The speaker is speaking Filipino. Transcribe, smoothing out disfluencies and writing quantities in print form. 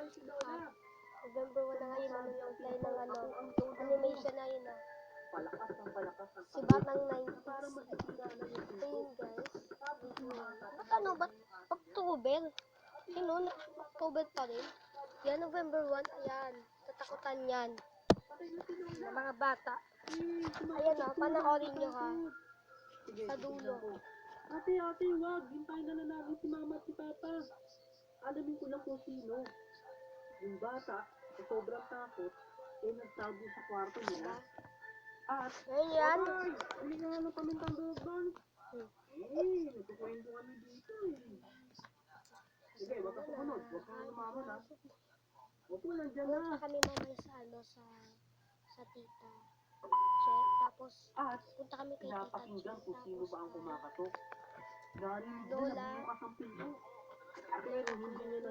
November 1 na ngayon, nanonood tayo ng animation na yun si Batang 90s. Ayun guys. Ano ba? October? Sino? October pa rin? Yan, November 1. Ayan. Tatakutan yan. Ng mga bata. Ayan o, panoorin nyo ha. Sa dulo. Ate, wag. Hintayin na namin si mama at si papa. Alamin ko lang kung sino. Yung bata, sa sobrang takot, nagtago sa kwarto nila. At, Ayan. Hindi nga lang pamintang doon. Nagkukwento kami dito Sige, wag ka sumunod. Wag ka lumaman ha. Huwag mo nandyan na. Punta kami mamaya sa tita. Check. Tapos, punta kami kay tita. Napakinggan kung sino ba ang kumakatok. Narinig Lola. na bukas ang pinto. Pero hindi nila